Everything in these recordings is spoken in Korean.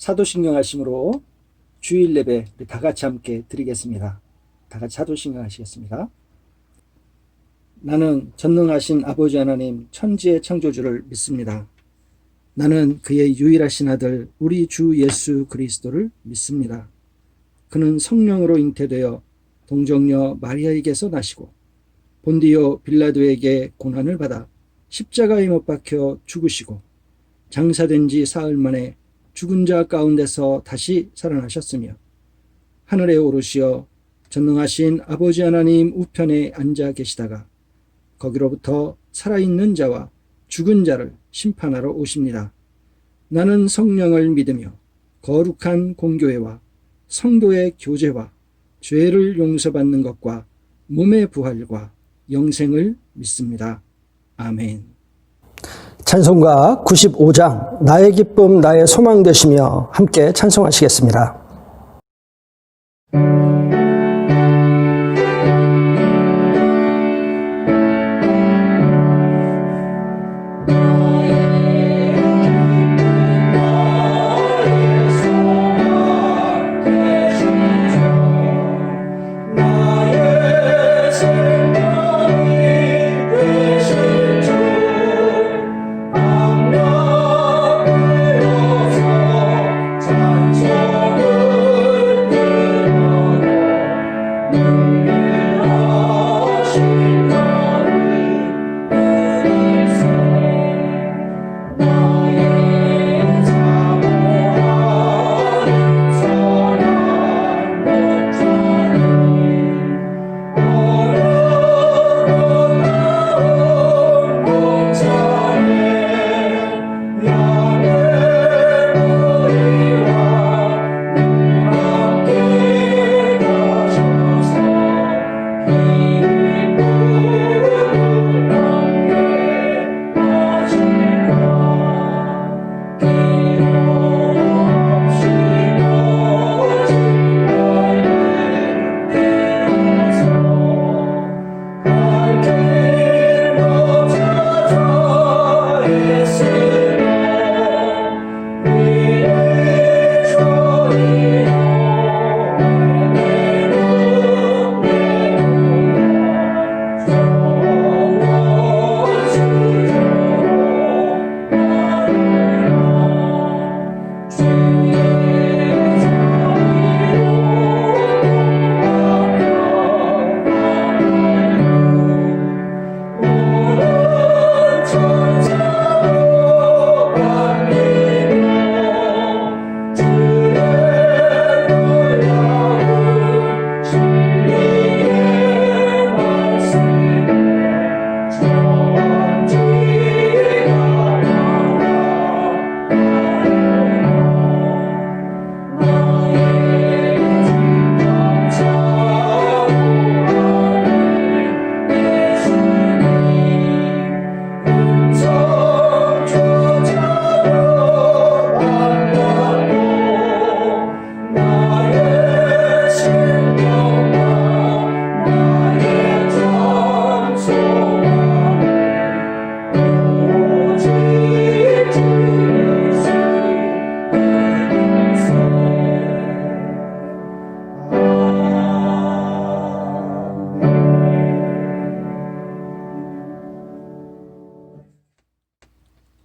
사도신경 하심으로 주일 예배 우리 다 같이 함께 드리겠습니다. 다 같이 사도신경 하시겠습니다. 나는 전능하신 아버지 하나님 천지의 창조주를 믿습니다. 나는 그의 유일하신 아들 우리 주 예수 그리스도를 믿습니다. 그는 성령으로 잉태되어 동정녀 마리아에게서 나시고 본디오 빌라도에게 고난을 받아 십자가에 못 박혀 죽으시고 장사된 지 사흘 만에 죽은 자 가운데서 다시 살아나셨으며 하늘에 오르시어 전능하신 아버지 하나님 우편에 앉아 계시다가 거기로부터 살아있는 자와 죽은 자를 심판하러 오십니다. 나는 성령을 믿으며 거룩한 공교회와 성도의 교제와 죄를 용서받는 것과 몸의 부활과 영생을 믿습니다. 아멘. 찬송가 95장 나의 기쁨 나의 소망 되시며 함께 찬송하시겠습니다.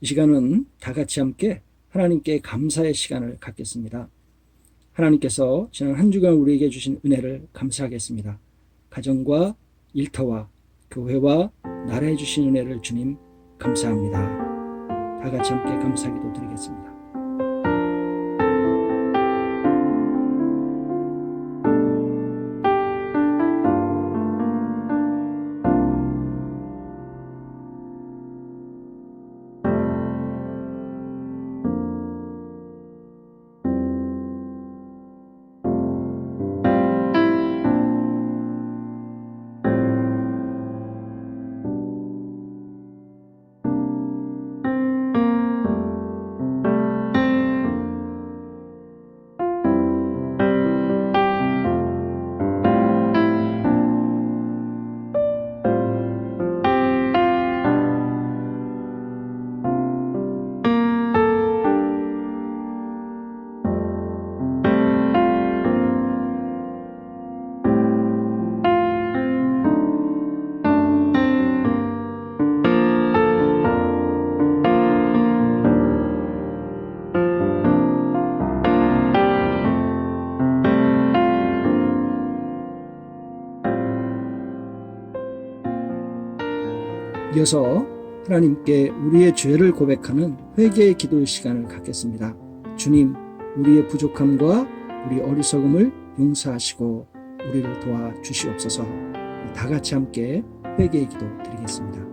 이 시간은 다 같이 함께 하나님께 감사의 시간을 갖겠습니다. 하나님께서 지난 한 주간 우리에게 주신 은혜를 감사하겠습니다. 가정과 일터와 교회와 나라에 주신 은혜를 주님 감사합니다. 다 같이 함께 감사기도 드리겠습니다. 이어서 하나님께 우리의 죄를 고백하는 회개의 기도 시간을 갖겠습니다. 주님, 우리의 부족함과 우리 어리석음을 용서하시고 우리를 도와주시옵소서. 다 같이 함께 회개의 기도 드리겠습니다.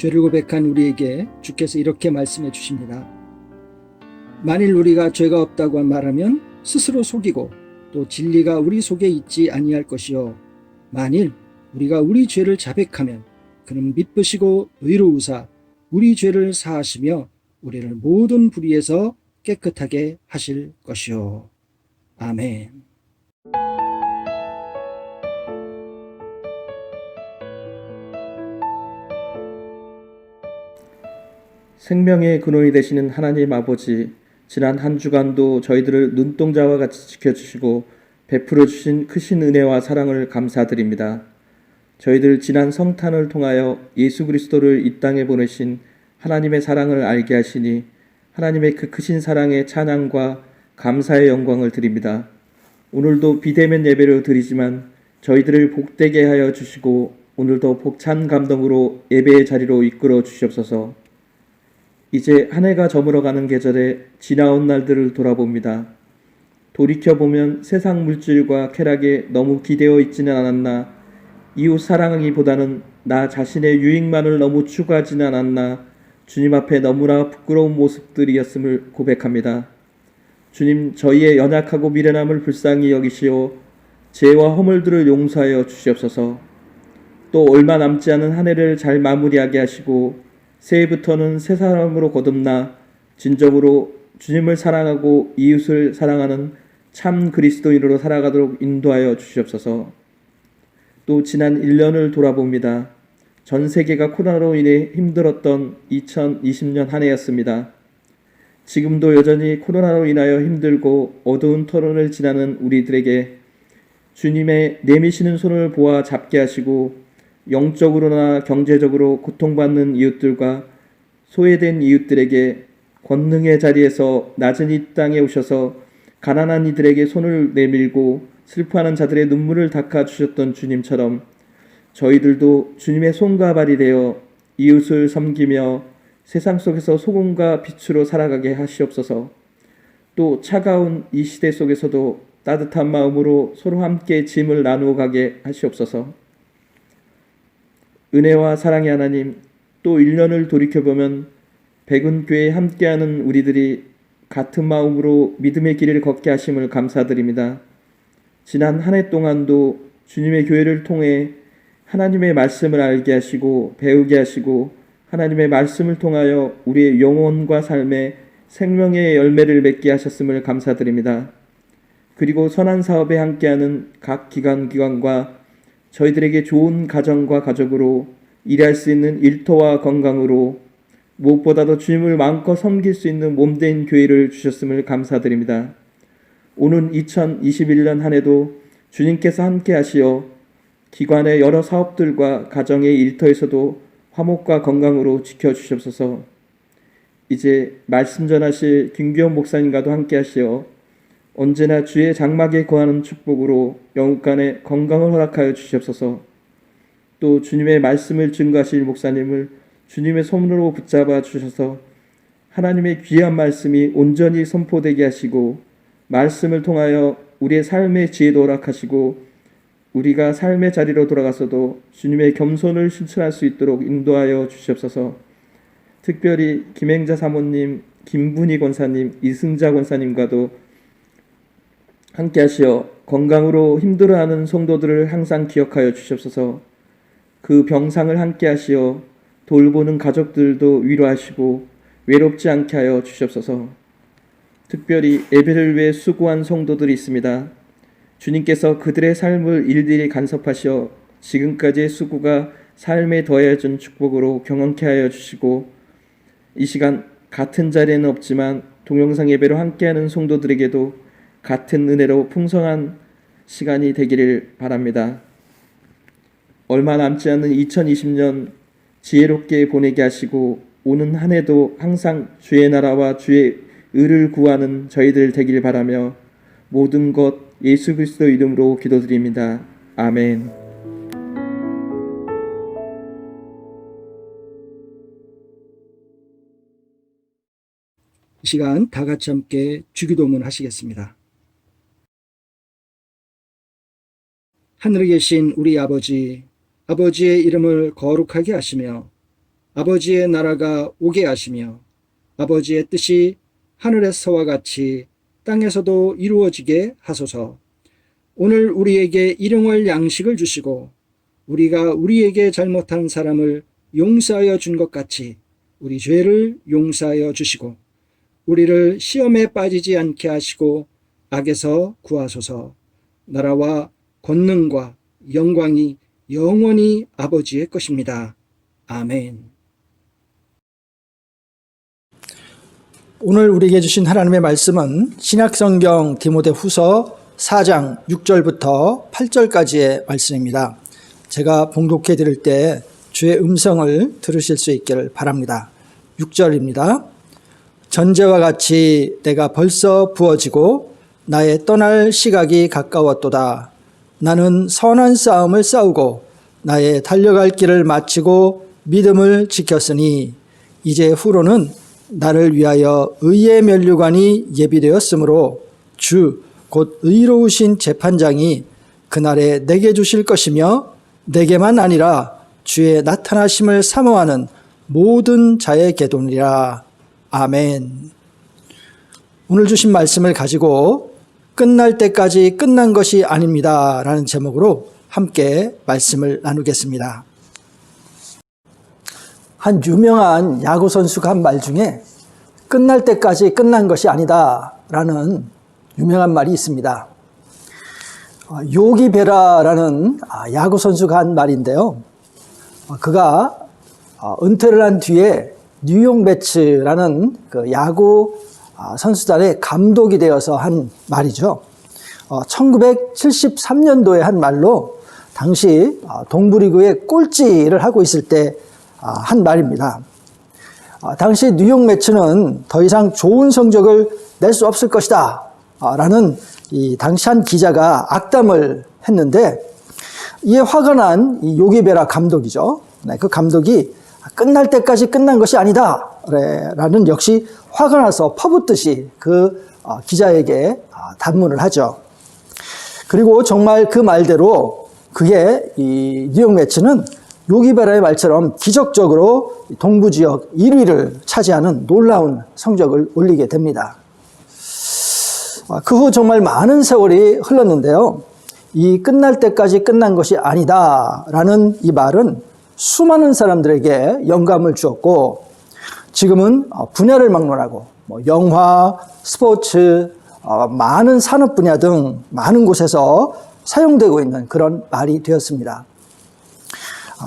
죄를 고백한 우리에게 주께서 이렇게 말씀해 주십니다. 만일 우리가 죄가 없다고 말하면 스스로 속이고 또 진리가 우리 속에 있지 아니할 것이요 만일 우리가 우리 죄를 자백하면 그는 믿으시고 의로우사 우리 죄를 사하시며 우리를 모든 불의에서 깨끗하게 하실 것이요. 아멘. 생명의 근원이 되시는 하나님 아버지, 지난 한 주간도 저희들을 눈동자와 같이 지켜주시고 베풀어 주신 크신 은혜와 사랑을 감사드립니다. 저희들 지난 성탄을 통하여 예수 그리스도를 이 땅에 보내신 하나님의 사랑을 알게 하시니 하나님의 그 크신 사랑의 찬양과 감사의 영광을 드립니다. 오늘도 비대면 예배를 드리지만 저희들을 복되게 하여 주시고 오늘도 벅찬 감동으로 예배의 자리로 이끌어 주시옵소서. 이제 한 해가 저물어가는 계절에 지나온 날들을 돌아봅니다. 돌이켜보면 세상 물질과 쾌락에 너무 기대어 있지는 않았나, 이웃 사랑하기보다는 나 자신의 유익만을 너무 추구하지는 않았나, 주님 앞에 너무나 부끄러운 모습들이었음을 고백합니다. 주님, 저희의 연약하고 미련함을 불쌍히 여기시오 죄와 허물들을 용서하여 주시옵소서. 또 얼마 남지 않은 한 해를 잘 마무리하게 하시고 새해부터는 새 사람으로 거듭나 진정으로 주님을 사랑하고 이웃을 사랑하는 참 그리스도인으로 살아가도록 인도하여 주시옵소서. 또 지난 1년을 돌아봅니다. 전 세계가 코로나로 인해 힘들었던 2020년 한 해였습니다. 지금도 여전히 코로나로 인하여 힘들고 어두운 터널을 지나는 우리들에게 주님의 내미시는 손을 보아 잡게 하시고 영적으로나 경제적으로 고통받는 이웃들과 소외된 이웃들에게 권능의 자리에서 낮은 이 땅에 오셔서 가난한 이들에게 손을 내밀고 슬퍼하는 자들의 눈물을 닦아주셨던 주님처럼 저희들도 주님의 손과 발이 되어 이웃을 섬기며 세상 속에서 소금과 빛으로 살아가게 하시옵소서. 또 차가운 이 시대 속에서도 따뜻한 마음으로 서로 함께 짐을 나누어 가게 하시옵소서. 은혜와 사랑의 하나님, 또 1년을 돌이켜보면 백운교회에 함께하는 우리들이 같은 마음으로 믿음의 길을 걷게 하심을 감사드립니다. 지난 한 해 동안도 주님의 교회를 통해 하나님의 말씀을 알게 하시고 배우게 하시고 하나님의 말씀을 통하여 우리의 영혼과 삶에 생명의 열매를 맺게 하셨음을 감사드립니다. 그리고 선한 사업에 함께하는 각 기관과 저희들에게 좋은 가정과 가족으로 일할 수 있는 일터와 건강으로 무엇보다도 주님을 마음껏 섬길 수 있는 몸된 교회를 주셨음을 감사드립니다. 오는 2021년 한 해도 주님께서 함께 하시어 기관의 여러 사업들과 가정의 일터에서도 화목과 건강으로 지켜주시옵소서. 이제 말씀 전하실 김규현 목사님과도 함께 하시어 언제나 주의 장막에 거하는 축복으로 영육간에 건강을 허락하여 주시옵소서. 또 주님의 말씀을 증거하실 목사님을 주님의 손으로 붙잡아 주셔서 하나님의 귀한 말씀이 온전히 선포되게 하시고 말씀을 통하여 우리의 삶의 지혜도 허락하시고 우리가 삶의 자리로 돌아가서도 주님의 겸손을 실천할 수 있도록 인도하여 주시옵소서. 특별히 김행자 사모님, 김분희 권사님, 이승자 권사님과도 함께 하시어 건강으로 힘들어하는 성도들을 항상 기억하여 주시옵소서. 그 병상을 함께 하시어 돌보는 가족들도 위로하시고 외롭지 않게 하여 주시옵소서. 특별히 예배를 위해 수고한 성도들이 있습니다. 주님께서 그들의 삶을 일일이 간섭하시어 지금까지의 수고가 삶에 더해진 축복으로 경험케 하여 주시고 이 시간 같은 자리에는 없지만 동영상 예배로 함께하는 성도들에게도 같은 은혜로 풍성한 시간이 되기를 바랍니다. 얼마 남지 않은 2020년 지혜롭게 보내게 하시고 오는 한 해도 항상 주의 나라와 주의 의를 구하는 저희들 되길 바라며 모든 것 예수 그리스도 이름으로 기도드립니다. 아멘. 이 시간 다 같이 함께 주기도문 하시겠습니다. 하늘에 계신 우리 아버지, 아버지의 이름을 거룩하게 하시며 아버지의 나라가 오게 하시며 아버지의 뜻이 하늘에서와 같이 땅에서도 이루어지게 하소서. 오늘 우리에게 일용할 양식을 주시고 우리가 우리에게 잘못한 사람을 용서하여 준 것 같이 우리 죄를 용서하여 주시고 우리를 시험에 빠지지 않게 하시고 악에서 구하소서. 나라와 권능과 영광이 영원히 아버지의 것입니다. 아멘. 오늘 우리에게 주신 하나님의 말씀은 신약성경 디모데후서 4장 6절부터 8절까지의 말씀입니다. 제가 봉독해 드릴 때 주의 음성을 들으실 수 있기를 바랍니다. 6절입니다. 전제와 같이 내가 벌써 부어지고 나의 떠날 시각이 가까웠도다. 나는 선한 싸움을 싸우고 나의 달려갈 길을 마치고 믿음을 지켰으니 이제 후로는 나를 위하여 의의 면류관이 예비되었으므로 주 곧 의로우신 재판장이 그날에 내게 주실 것이며 내게만 아니라 주의 나타나심을 사모하는 모든 자의 계돈이라. 아멘. 오늘 주신 말씀을 가지고 끝날 때까지 끝난 것이 아닙니다 라는 제목으로 함께 말씀을 나누겠습니다. 한 유명한 야구 선수가 한 말 중에 끝날 때까지 끝난 것이 아니다 라는 유명한 말이 있습니다. 요기 베라라는 야구 선수가 한 말인데요. 그가 은퇴를 한 뒤에 뉴욕 매츠라는 그 야구 선수단의 감독이 되어서 한 말이죠. 1973년도에 한 말로 당시 동부리그의 꼴찌를 하고 있을 때 한 말입니다. 당시 뉴욕 매츠는 더 이상 좋은 성적을 낼 수 없을 것이다 라는 이 당시 한 기자가 악담을 했는데 이에 화가 난 이 요기베라 감독이죠. 그 감독이 끝날 때까지 끝난 것이 아니다 라는 역시 화가 나서 퍼붓듯이 그 기자에게 단문을 하죠. 그리고 정말 그 말대로 그게 이 뉴욕 매츠는 요기베라의 말처럼 기적적으로 동부 지역 1위를 차지하는 놀라운 성적을 올리게 됩니다. 그 후 정말 많은 세월이 흘렀는데요. 이 끝날 때까지 끝난 것이 아니다 라는 이 말은 수많은 사람들에게 영감을 주었고 지금은 분야를 막론하고 영화, 스포츠, 많은 산업 분야 등 많은 곳에서 사용되고 있는 그런 말이 되었습니다.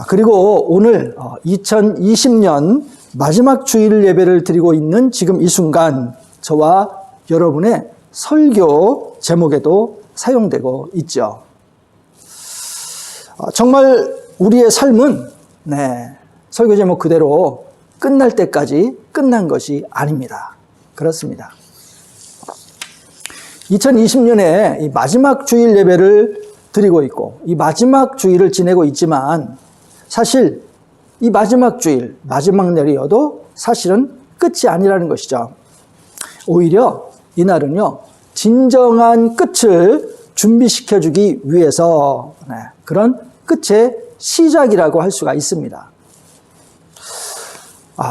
그리고 오늘 2020년 마지막 주일 예배를 드리고 있는 지금 이 순간 저와 여러분의 설교 제목에도 사용되고 있죠. 정말 우리의 삶은 설교 제목 그대로 끝날 때까지 끝난 것이 아닙니다. 그렇습니다. 2020년에 이 마지막 주일 예배를 드리고 있고 이 마지막 주일을 지내고 있지만 사실 이 마지막 주일, 마지막 날이어도 사실은 끝이 아니라는 것이죠. 오히려 이날은요, 진정한 끝을 준비시켜주기 위해서 그런 끝의 시작이라고 할 수가 있습니다.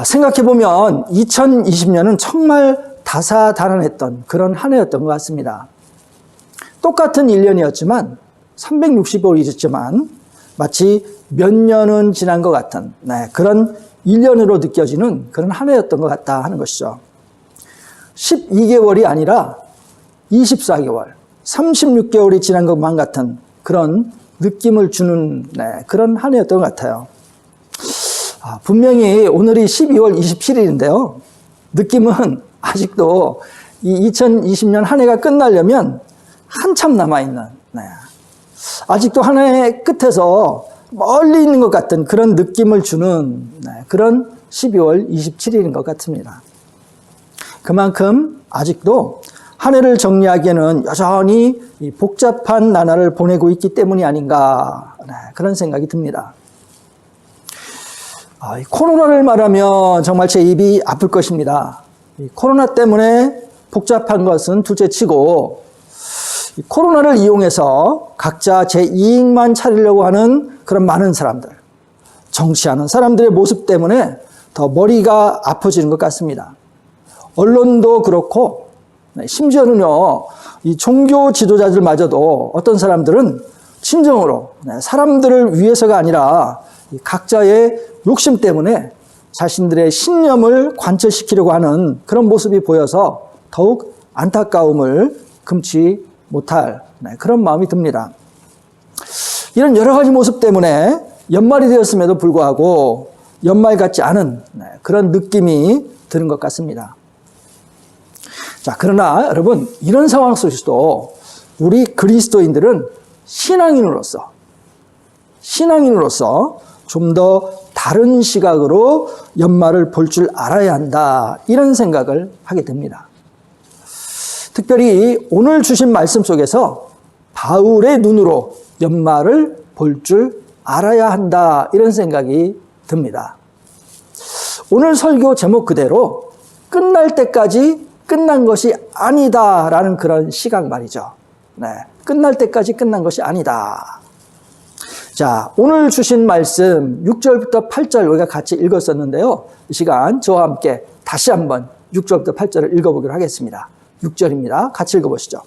생각해보면 2020년은 정말 다사다난했던 그런 한 해였던 것 같습니다. 똑같은 1년이었지만 365일이 있었지만 마치 몇 년은 지난 것 같은 그런 1년으로 느껴지는 그런 한 해였던 것 같다 하는 것이죠. 12개월이 아니라 24개월, 36개월이 지난 것만 같은 그런 느낌을 주는 그런 한 해였던 것 같아요. 분명히 오늘이 12월 27일인데요. 느낌은 아직도 이 2020년 한 해가 끝나려면 한참 남아있는, 아직도 한 해의 끝에서 멀리 있는 것 같은 그런 느낌을 주는 그런 12월 27일인 것 같습니다. 그만큼 아직도 한 해를 정리하기에는 여전히 복잡한 나날을 보내고 있기 때문이 아닌가 그런 생각이 듭니다. 코로나를 말하면 정말 제 입이 아플 것입니다. 코로나 때문에 복잡한 것은 둘째치고 코로나를 이용해서 각자 제 이익만 차리려고 하는 그런 많은 사람들, 정치하는 사람들의 모습 때문에 더 머리가 아파지는 것 같습니다. 언론도 그렇고 심지어는요, 이 종교 지도자들마저도 어떤 사람들은 진정으로 사람들을 위해서가 아니라 각자의 욕심 때문에 자신들의 신념을 관철시키려고 하는 그런 모습이 보여서 더욱 안타까움을 금치 못할 그런 마음이 듭니다. 이런 여러 가지 모습 때문에 연말이 되었음에도 불구하고 연말 같지 않은 그런 느낌이 드는 것 같습니다. 자, 그러나 여러분, 이런 상황 속에서도 우리 그리스도인들은 신앙인으로서 좀 더 다른 시각으로 연말을 볼 줄 알아야 한다, 이런 생각을 하게 됩니다. 특별히 오늘 주신 말씀 속에서 바울의 눈으로 연말을 볼 줄 알아야 한다, 이런 생각이 듭니다. 오늘 설교 제목 그대로 끝날 때까지 끝난 것이 아니다라는 그런 시각 말이죠. 끝날 때까지 끝난 것이 아니다. 자, 오늘 주신 말씀 6절부터 8절 우리가 같이 읽었었는데요. 이 시간 저와 함께 다시 한번 6절부터 8절을 읽어보기로 하겠습니다. 6절입니다. 같이 읽어보시죠.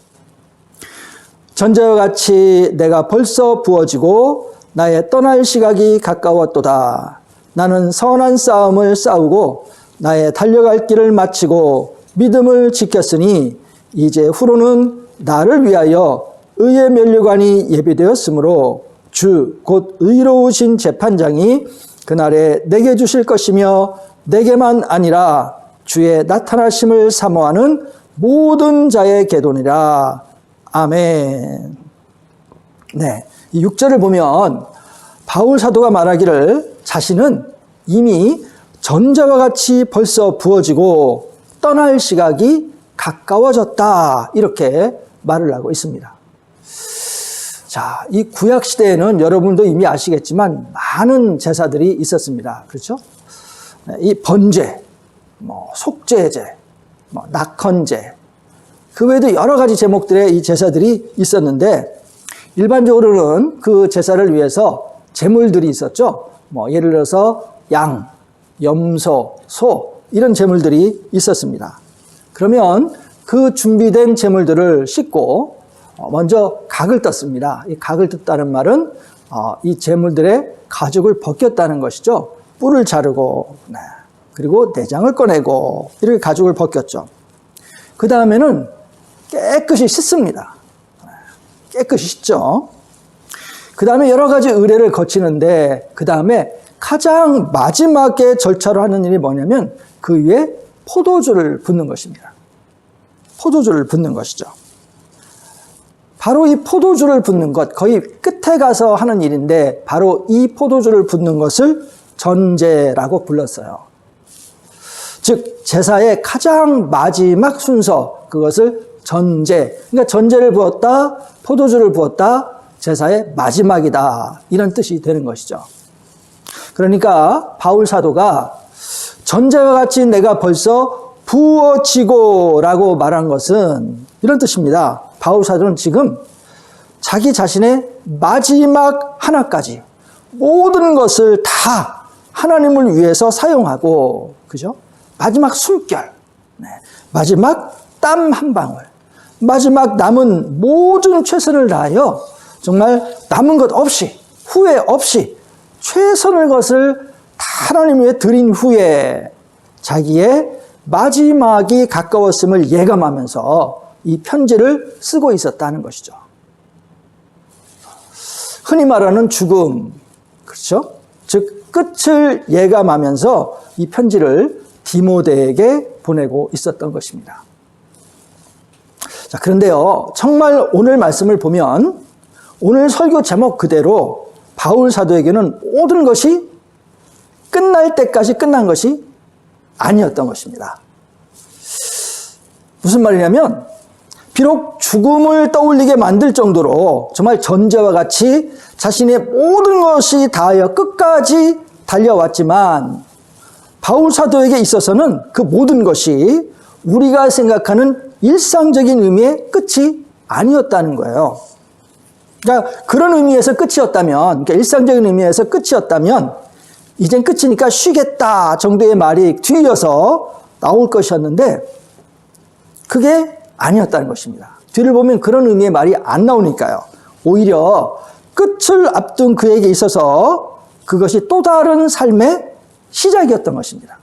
전자와 같이 내가 벌써 부어지고 나의 떠날 시각이 가까웠도다. 나는 선한 싸움을 싸우고 나의 달려갈 길을 마치고 믿음을 지켰으니 이제 후로는 나를 위하여 의의 면류관이 예비되었으므로 주 곧 의로우신 재판장이 그날에 내게 주실 것이며 내게만 아니라 주의 나타나심을 사모하는 모든 자의 계도니라. 아멘. 이 6절을 보면 바울 사도가 말하기를 자신은 이미 전자와 같이 벌써 부어지고 떠날 시각이 가까워졌다, 이렇게 말을 하고 있습니다. 자, 이 구약 시대에는 여러분도 이미 아시겠지만 많은 제사들이 있었습니다. 그렇죠? 이 번제, 속죄제, 낙헌제, 그 외에도 여러 가지 제목들의 이 제사들이 있었는데 일반적으로는 그 제사를 위해서 제물들이 있었죠. 예를 들어서 양, 염소, 소, 이런 제물들이 있었습니다. 그러면 그 준비된 제물들을 싣고 먼저 각을 떴습니다. 이 각을 떴다는 말은 이 제물들의 가죽을 벗겼다는 것이죠. 뿔을 자르고 그리고 내장을 꺼내고 이렇게 가죽을 벗겼죠. 그 다음에는 깨끗이 씻습니다. 깨끗이 씻죠. 그 다음에 여러 가지 의례를 거치는데 그 다음에 가장 마지막에 절차로 하는 일이 뭐냐면 그 위에 포도주를 붓는 것입니다. 포도주를 붓는 것이죠. 바로 이 포도주를 붓는 것, 거의 끝에 가서 하는 일인데 바로 이 포도주를 붓는 것을 전제라고 불렀어요. 즉 제사의 가장 마지막 순서, 그것을 전제, 그러니까 전제를 부었다, 포도주를 부었다, 제사의 마지막이다, 이런 뜻이 되는 것이죠. 그러니까 바울 사도가 전자와 같이 내가 벌써 부어지고 라고 말한 것은 이런 뜻입니다. 바울 사도는 지금 자기 자신의 마지막 하나까지 모든 것을 다 하나님을 위해서 사용하고, 그죠? 마지막 숨결, 마지막 땀 한 방울, 마지막 남은 모든 최선을 다하여 정말 남은 것 없이, 후회 없이 최선의 것을 다 하나님 위해 드린 후에 자기의 마지막이 가까웠음을 예감하면서 이 편지를 쓰고 있었다는 것이죠. 흔히 말하는 죽음, 그렇죠? 즉 끝을 예감하면서 이 편지를 디모데에게 보내고 있었던 것입니다. 자, 그런데요, 정말 오늘 말씀을 보면 오늘 설교 제목 그대로 바울 사도에게는 모든 것이 끝날 때까지 끝난 것이 아니었던 것입니다. 무슨 말이냐면 비록 죽음을 떠올리게 만들 정도로 정말 전제와 같이 자신의 모든 것이 다하여 끝까지 달려왔지만 바울 사도에게 있어서는 그 모든 것이 우리가 생각하는 일상적인 의미의 끝이 아니었다는 거예요. 그러니까 그런 의미에서 끝이었다면, 그러니까 일상적인 의미에서 끝이었다면 이젠 끝이니까 쉬겠다 정도의 말이 뒤이어서 나올 것이었는데 그게 아니었다는 것입니다. 뒤를 보면 그런 의미의 말이 안 나오니까요. 오히려 끝을 앞둔 그에게 있어서 그것이 또 다른 삶의 시작이었던 것입니다.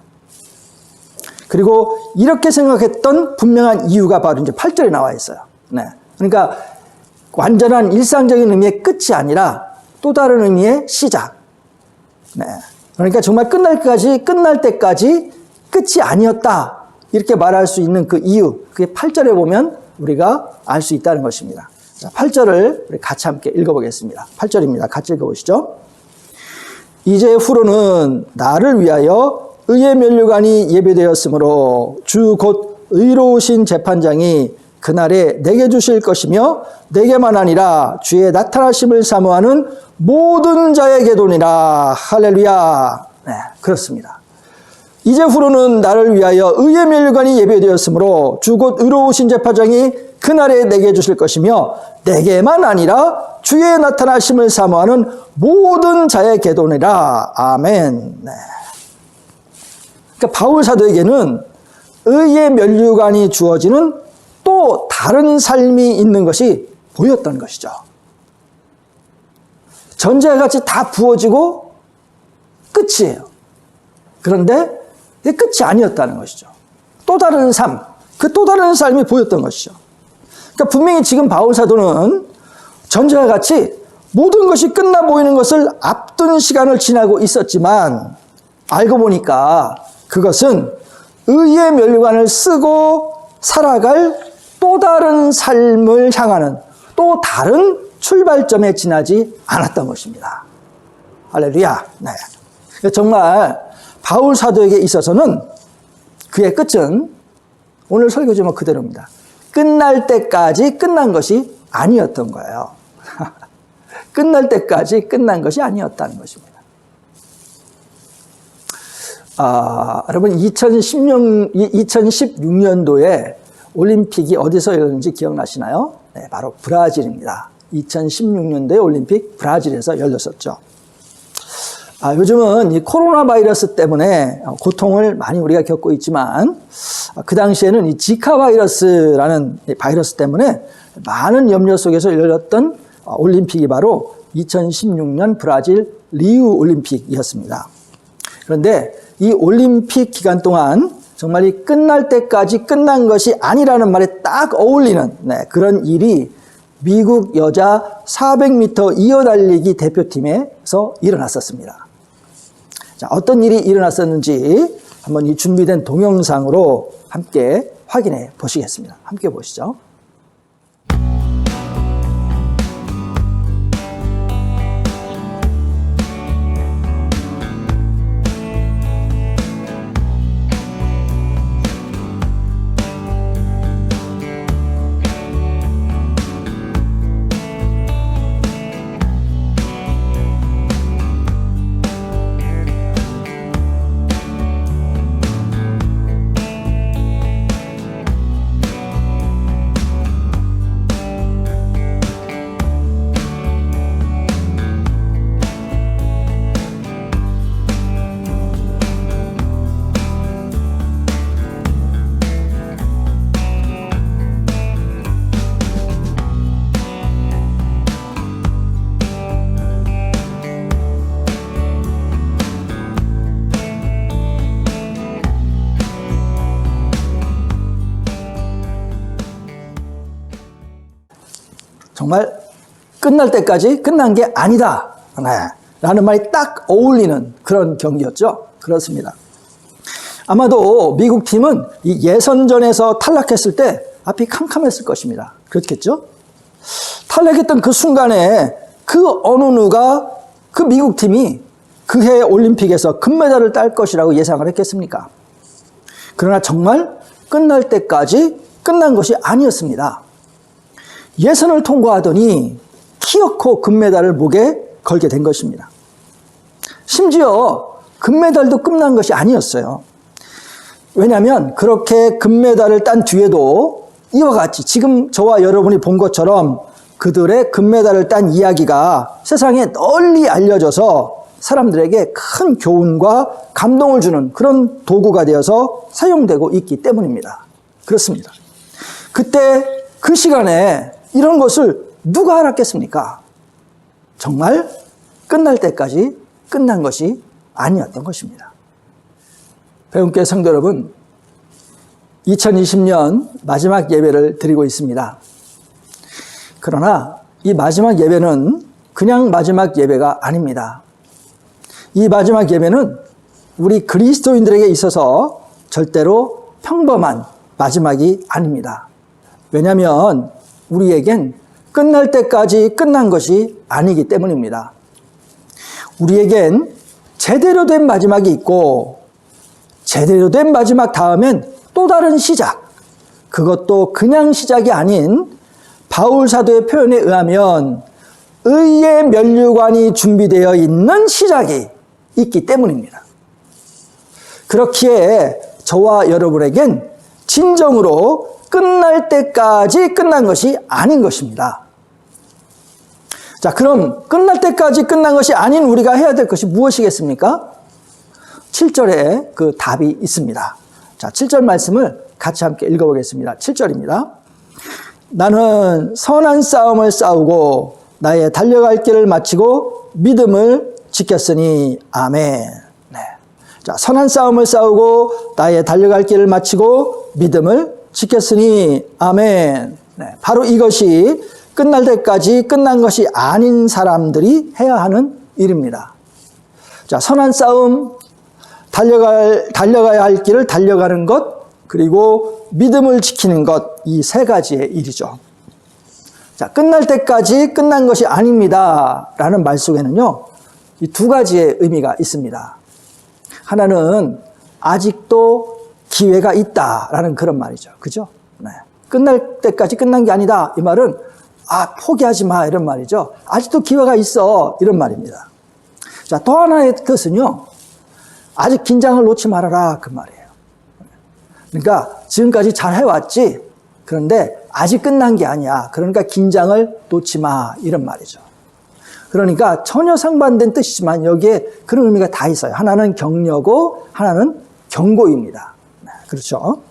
그리고 이렇게 생각했던 분명한 이유가 바로 이제 8절에 나와 있어요. 네. 그러니까 완전한 일상적인 의미의 끝이 아니라 또 다른 의미의 시작. 네. 그러니까 정말 끝날 때까지 끝이 아니었다. 이렇게 말할 수 있는 그 이유, 그게 8절에 보면 우리가 알 수 있다는 것입니다. 자, 8절을 우리 같이 함께 읽어보겠습니다. 8절입니다. 같이 읽어보시죠. 이제 후로는 나를 위하여 의의 면류관이 예배되었으므로 주 곧 의로우신 재판장이 그날에 내게 주실 것이며 내게만 아니라 주의 나타나심을 사모하는 모든 자에게 도니라. 할렐루야. 네, 그렇습니다. 이제 후로는 나를 위하여 의의 면류관이 예배되었으므로 주 곧 의로우신 재판장이 그날에 내게 주실 것이며 내게만 아니라 주의 나타나심을 사모하는 모든 자의 계도니라. 아멘. 네. 그러니까 바울 사도에게는 의의 면류관이 주어지는 또 다른 삶이 있는 것이 보였던 것이죠. 전제와 같이 다 부어지고 끝이에요. 그런데 이게 끝이 아니었다는 것이죠. 또 다른 삶, 그 또 다른 삶이 보였던 것이죠. 그러니까 분명히 지금 바울 사도는 전제와 같이 모든 것이 끝나 보이는 것을 앞둔 시간을 지나고 있었지만 알고 보니까 그것은 의의 면류관을 쓰고 살아갈 또 다른 삶을 향하는 또 다른 출발점에 지나지 않았던 것입니다. 할렐루야. 네. 정말 바울 사도에게 있어서는 그의 끝은 오늘 설교 제목 그대로입니다. 끝날 때까지 끝난 것이 아니었던 거예요. 끝날 때까지 끝난 것이 아니었다는 것입니다. 여러분 2016년도에 올림픽이 어디서 열렸는지 기억나시나요? 네, 바로 브라질입니다. 2016년도에 올림픽 브라질에서 열렸었죠. 요즘은 이 코로나 바이러스 때문에 고통을 많이 우리가 겪고 있지만 그 당시에는 이 지카 바이러스라는 바이러스 때문에 많은 염려 속에서 열렸던 올림픽이 바로 2016년 브라질 리우 올림픽이었습니다. 그런데 이 올림픽 기간 동안 정말 이 끝날 때까지 끝난 것이 아니라는 말에 딱 어울리는 그런 일이 미국 여자 400m 이어달리기 대표팀에서 일어났었습니다. 자, 어떤 일이 일어났었는지 한번 이 준비된 동영상으로 함께 확인해 보시겠습니다. 함께 보시죠. 정말 끝날 때까지 끝난 게 아니다. 네. 라는 말이 딱 어울리는 그런 경기였죠. 그렇습니다. 아마도 미국 팀은 이 예선전에서 탈락했을 때 앞이 캄캄했을 것입니다. 그렇겠죠? 탈락했던 그 순간에 그 어느 누가 그 미국 팀이 그해 올림픽에서 금메달을 딸 것이라고 예상을 했겠습니까? 그러나 정말 끝날 때까지 끝난 것이 아니었습니다. 예선을 통과하더니 키놓고 금메달을 목에 걸게 된 것입니다. 심지어 금메달도 끝난 것이 아니었어요. 왜냐하면 그렇게 금메달을 딴 뒤에도 이와 같이 지금 저와 여러분이 본 것처럼 그들의 금메달을 딴 이야기가 세상에 널리 알려져서 사람들에게 큰 교훈과 감동을 주는 그런 도구가 되어서 사용되고 있기 때문입니다. 그렇습니다. 그때 그 시간에 이런 것을 누가 알았겠습니까? 정말 끝날 때까지 끝난 것이 아니었던 것입니다. 배움교회 성도 여러분, 2020년 마지막 예배를 드리고 있습니다. 그러나 이 마지막 예배는 그냥 마지막 예배가 아닙니다. 이 마지막 예배는 우리 그리스도인들에게 있어서 절대로 평범한 마지막이 아닙니다. 왜냐하면 우리에겐 끝날 때까지 끝난 것이 아니기 때문입니다. 우리에겐 제대로 된 마지막이 있고 제대로 된 마지막 다음엔 또 다른 시작, 그것도 그냥 시작이 아닌 바울 사도의 표현에 의하면 의의 면류관이 준비되어 있는 시작이 있기 때문입니다. 그렇기에 저와 여러분에겐 진정으로 끝날 때까지 끝난 것이 아닌 것입니다. 자, 그럼 끝날 때까지 끝난 것이 아닌 우리가 해야 될 것이 무엇이겠습니까? 7절에 그 답이 있습니다. 자, 7절 말씀을 같이 함께 읽어보겠습니다. 7절입니다. 나는 선한 싸움을 싸우고 나의 달려갈 길을 마치고 믿음을 지켰으니 아멘. 네. 자, 선한 싸움을 싸우고 나의 달려갈 길을 마치고 믿음을 지켰으니 아멘. 네. 바로 이것이 끝날 때까지 끝난 것이 아닌 사람들이 해야 하는 일입니다. 자, 선한 싸움, 달려가야 할 길을 달려가는 것, 그리고 믿음을 지키는 것, 이 세 가지의 일이죠. 자, 끝날 때까지 끝난 것이 아닙니다. 라는 말 속에는요, 이 두 가지의 의미가 있습니다. 하나는 아직도 기회가 있다라는 그런 말이죠. 그죠? 네. 끝날 때까지 끝난 게 아니다. 이 말은 포기하지 마. 이런 말이죠. 아직도 기회가 있어. 이런 말입니다. 자, 또 하나의 뜻은요, 아직 긴장을 놓지 말아라. 그 말이에요. 그러니까 지금까지 잘 해왔지. 그런데 아직 끝난 게 아니야. 그러니까 긴장을 놓지 마. 이런 말이죠. 그러니까 전혀 상반된 뜻이지만 여기에 그런 의미가 다 있어요. 하나는 격려고 하나는 경고입니다. 그렇죠?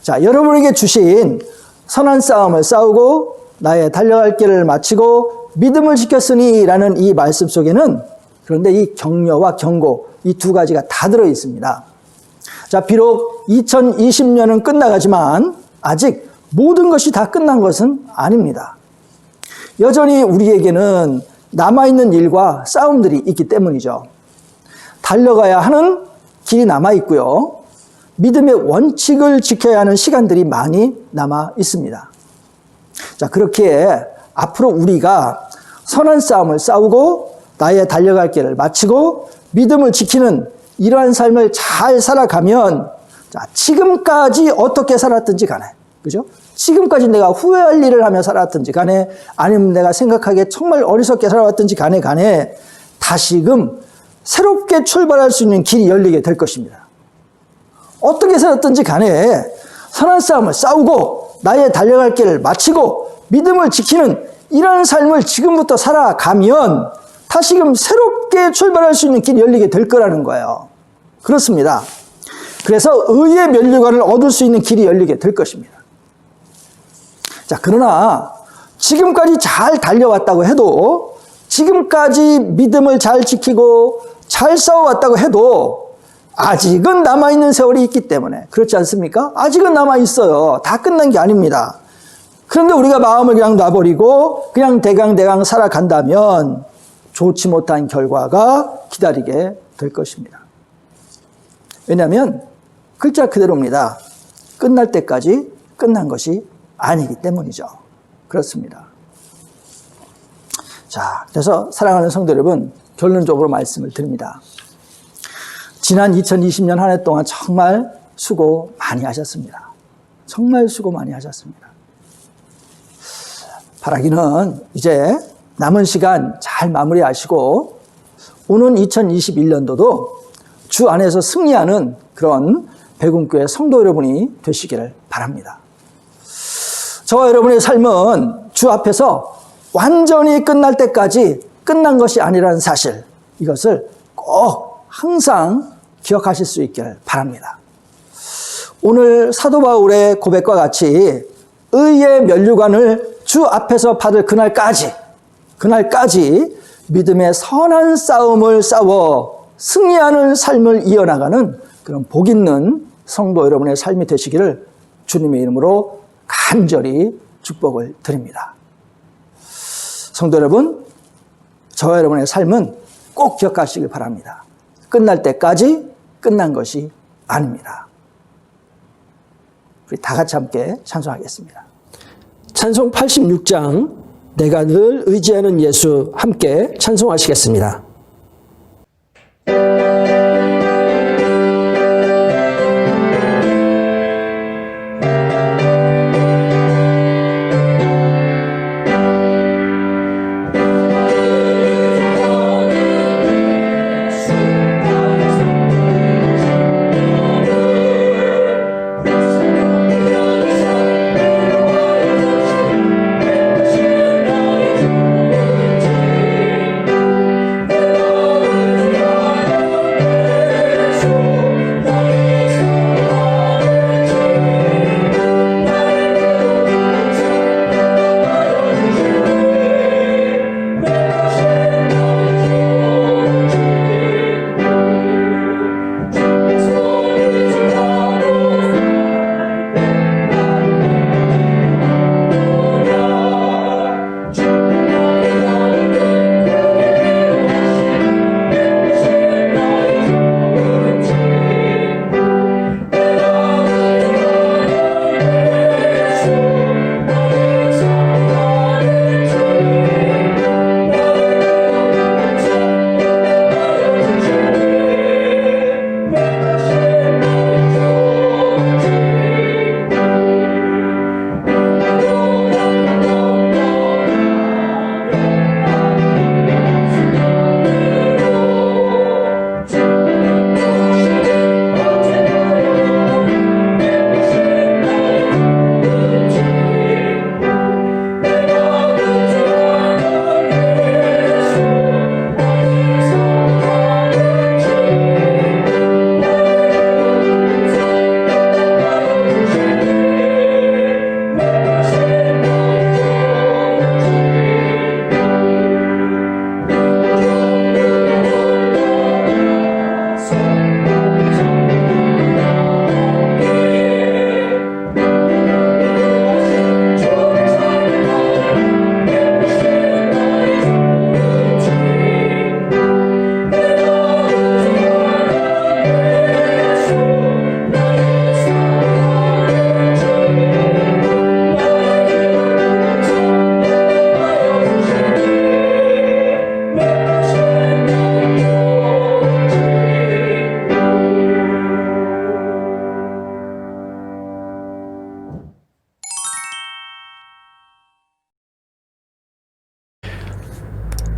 자, 여러분에게 주신 선한 싸움을 싸우고 나의 달려갈 길을 마치고 믿음을 지켰으니 라는 이 말씀 속에는 그런데 이 격려와 경고, 이 두 가지가 다 들어 있습니다. 자, 비록 2020년은 끝나가지만 아직 모든 것이 다 끝난 것은 아닙니다. 여전히 우리에게는 남아있는 일과 싸움들이 있기 때문이죠. 달려가야 하는 길이 남아있고요. 믿음의 원칙을 지켜야 하는 시간들이 많이 남아 있습니다. 자, 그렇기에 앞으로 우리가 선한 싸움을 싸우고 나의 달려갈 길을 마치고 믿음을 지키는 이러한 삶을 잘 살아가면, 자, 지금까지 어떻게 살았든지 간에, 그죠? 지금까지 내가 후회할 일을 하며 살았든지 간에, 아니면 내가 생각하기에 정말 어리석게 살아왔든지 간에 다시금 새롭게 출발할 수 있는 길이 열리게 될 것입니다. 어떻게 살았든지 간에 선한 싸움을 싸우고 나의 달려갈 길을 마치고 믿음을 지키는 이런 삶을 지금부터 살아가면 다시금 새롭게 출발할 수 있는 길이 열리게 될 거라는 거예요. 그렇습니다. 그래서 의의 면류관을 얻을 수 있는 길이 열리게 될 것입니다. 자, 그러나 지금까지 잘 달려왔다고 해도, 지금까지 믿음을 잘 지키고 잘 싸워왔다고 해도 아직은 남아있는 세월이 있기 때문에, 그렇지 않습니까? 아직은 남아있어요. 다 끝난 게 아닙니다. 그런데 우리가 마음을 그냥 놔버리고 그냥 대강대강 살아간다면 좋지 못한 결과가 기다리게 될 것입니다. 왜냐하면 글자 그대로입니다. 끝날 때까지 끝난 것이 아니기 때문이죠. 그렇습니다. 자, 그래서 사랑하는 성도 여러분, 결론적으로 말씀을 드립니다. 지난 2020년 한 해 동안 정말 수고 많이 하셨습니다. 정말 수고 많이 하셨습니다. 바라기는 이제 남은 시간 잘 마무리하시고 오는 2021년도도 주 안에서 승리하는 그런 백운교회 성도 여러분이 되시기를 바랍니다. 저와 여러분의 삶은 주 앞에서 완전히 끝날 때까지 끝난 것이 아니라는 사실, 이것을 꼭 항상 기억하실 수 있기를 바랍니다. 오늘 사도 바울의 고백과 같이 의의 면류관을 주 앞에서 받을 그날까지 믿음의 선한 싸움을 싸워 승리하는 삶을 이어나가는 그런 복 있는 성도 여러분의 삶이 되시기를 주님의 이름으로 간절히 축복을 드립니다. 성도 여러분, 저와 여러분의 삶은 꼭 기억하시길 바랍니다. 끝날 때까지 끝난 것이 아닙니다. 우리 다 같이 함께 찬송하겠습니다. 찬송 86장 내가 늘 의지하는 예수 함께 찬송하시겠습니다.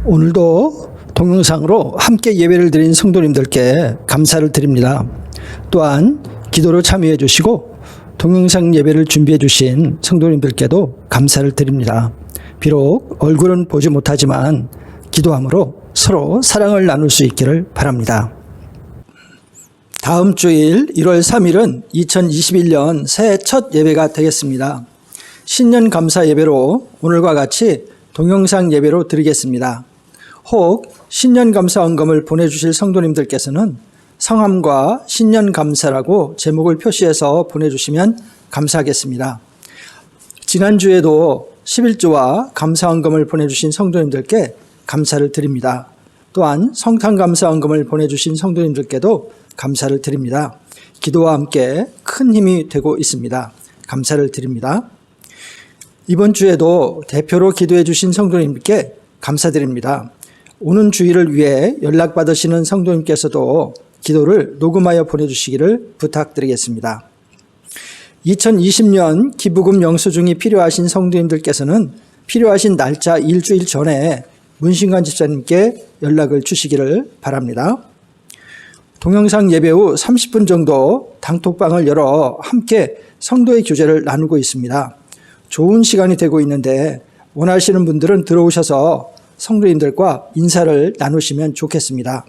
오늘도 동영상으로 함께 예배를 드린 성도님들께 감사를 드립니다. 또한 기도로 참여해 주시고 동영상 예배를 준비해 주신 성도님들께도 감사를 드립니다. 비록 얼굴은 보지 못하지만 기도함으로 서로 사랑을 나눌 수 있기를 바랍니다. 다음 주일 1월 3일은 2021년 새해 첫 예배가 되겠습니다. 신년 감사 예배로 오늘과 같이 동영상 예배로 드리겠습니다. 혹 신년 감사 헌금을 보내주실 성도님들께서는 성함과 신년 감사라고 제목을 표시해서 보내주시면 감사하겠습니다. 지난주에도 11조와 감사헌금을 보내주신 성도님들께 감사를 드립니다. 또한 성탄감사헌금을 보내주신 성도님들께도 감사를 드립니다. 기도와 함께 큰 힘이 되고 있습니다. 감사를 드립니다. 이번 주에도 대표로 기도해 주신 성도님께 감사드립니다. 오는 주일을 위해 연락받으시는 성도님께서도 기도를 녹음하여 보내주시기를 부탁드리겠습니다. 2020년 기부금 영수증이 필요하신 성도님들께서는 필요하신 날짜 일주일 전에 문신관 집사님께 연락을 주시기를 바랍니다. 동영상 예배 후 30분 정도 단톡방을 열어 함께 성도의 교제를 나누고 있습니다. 좋은 시간이 되고 있는데 원하시는 분들은 들어오셔서 성도님들과 인사를 나누시면 좋겠습니다.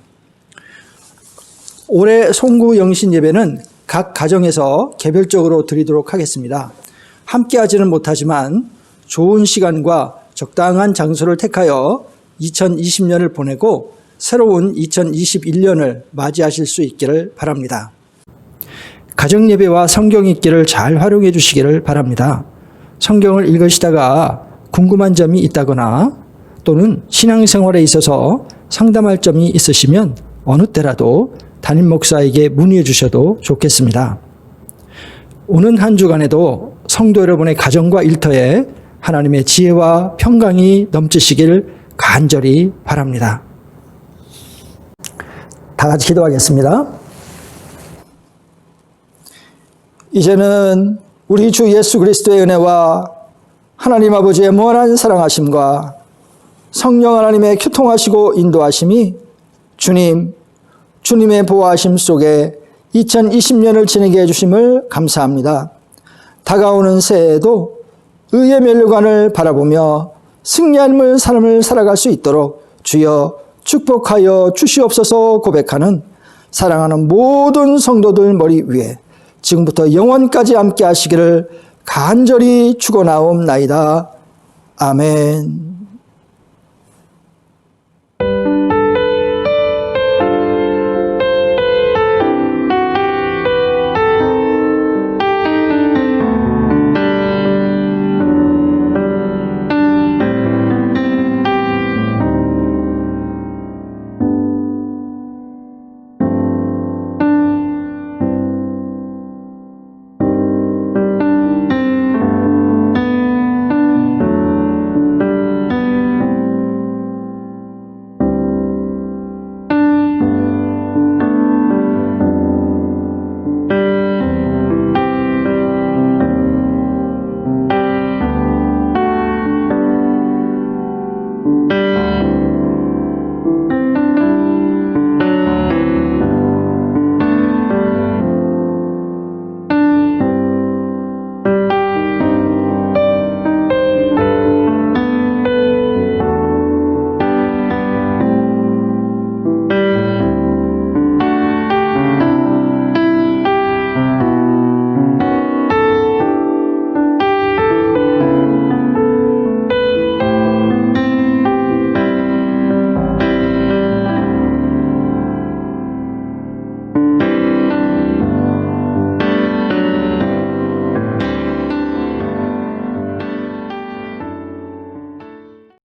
올해 송구 영신 예배는 각 가정에서 개별적으로 드리도록 하겠습니다. 함께 하지는 못하지만 좋은 시간과 적당한 장소를 택하여 2020년을 보내고 새로운 2021년을 맞이하실 수 있기를 바랍니다. 가정 예배와 성경 읽기를 잘 활용해 주시기를 바랍니다. 성경을 읽으시다가 궁금한 점이 있다거나 또는 신앙생활에 있어서 상담할 점이 있으시면 어느 때라도 담임 목사에게 문의해 주셔도 좋겠습니다. 오는 한 주간에도 성도 여러분의 가정과 일터에 하나님의 지혜와 평강이 넘치시길 간절히 바랍니다. 다 같이 기도하겠습니다. 이제는 우리 주 예수 그리스도의 은혜와 하나님 아버지의 무한한 사랑하심과 성령 하나님의 교통하시고 인도하심이 주님의 보호하심 속에 2020년을 지내게 해주심을 감사합니다. 다가오는 새해에도 의의 면류관을 바라보며 승리하는 삶을 살아갈 수 있도록 주여 축복하여 주시옵소서 고백하는 사랑하는 모든 성도들 머리 위에 지금부터 영원까지 함께 하시기를 간절히 축원하옵나이다. 아멘.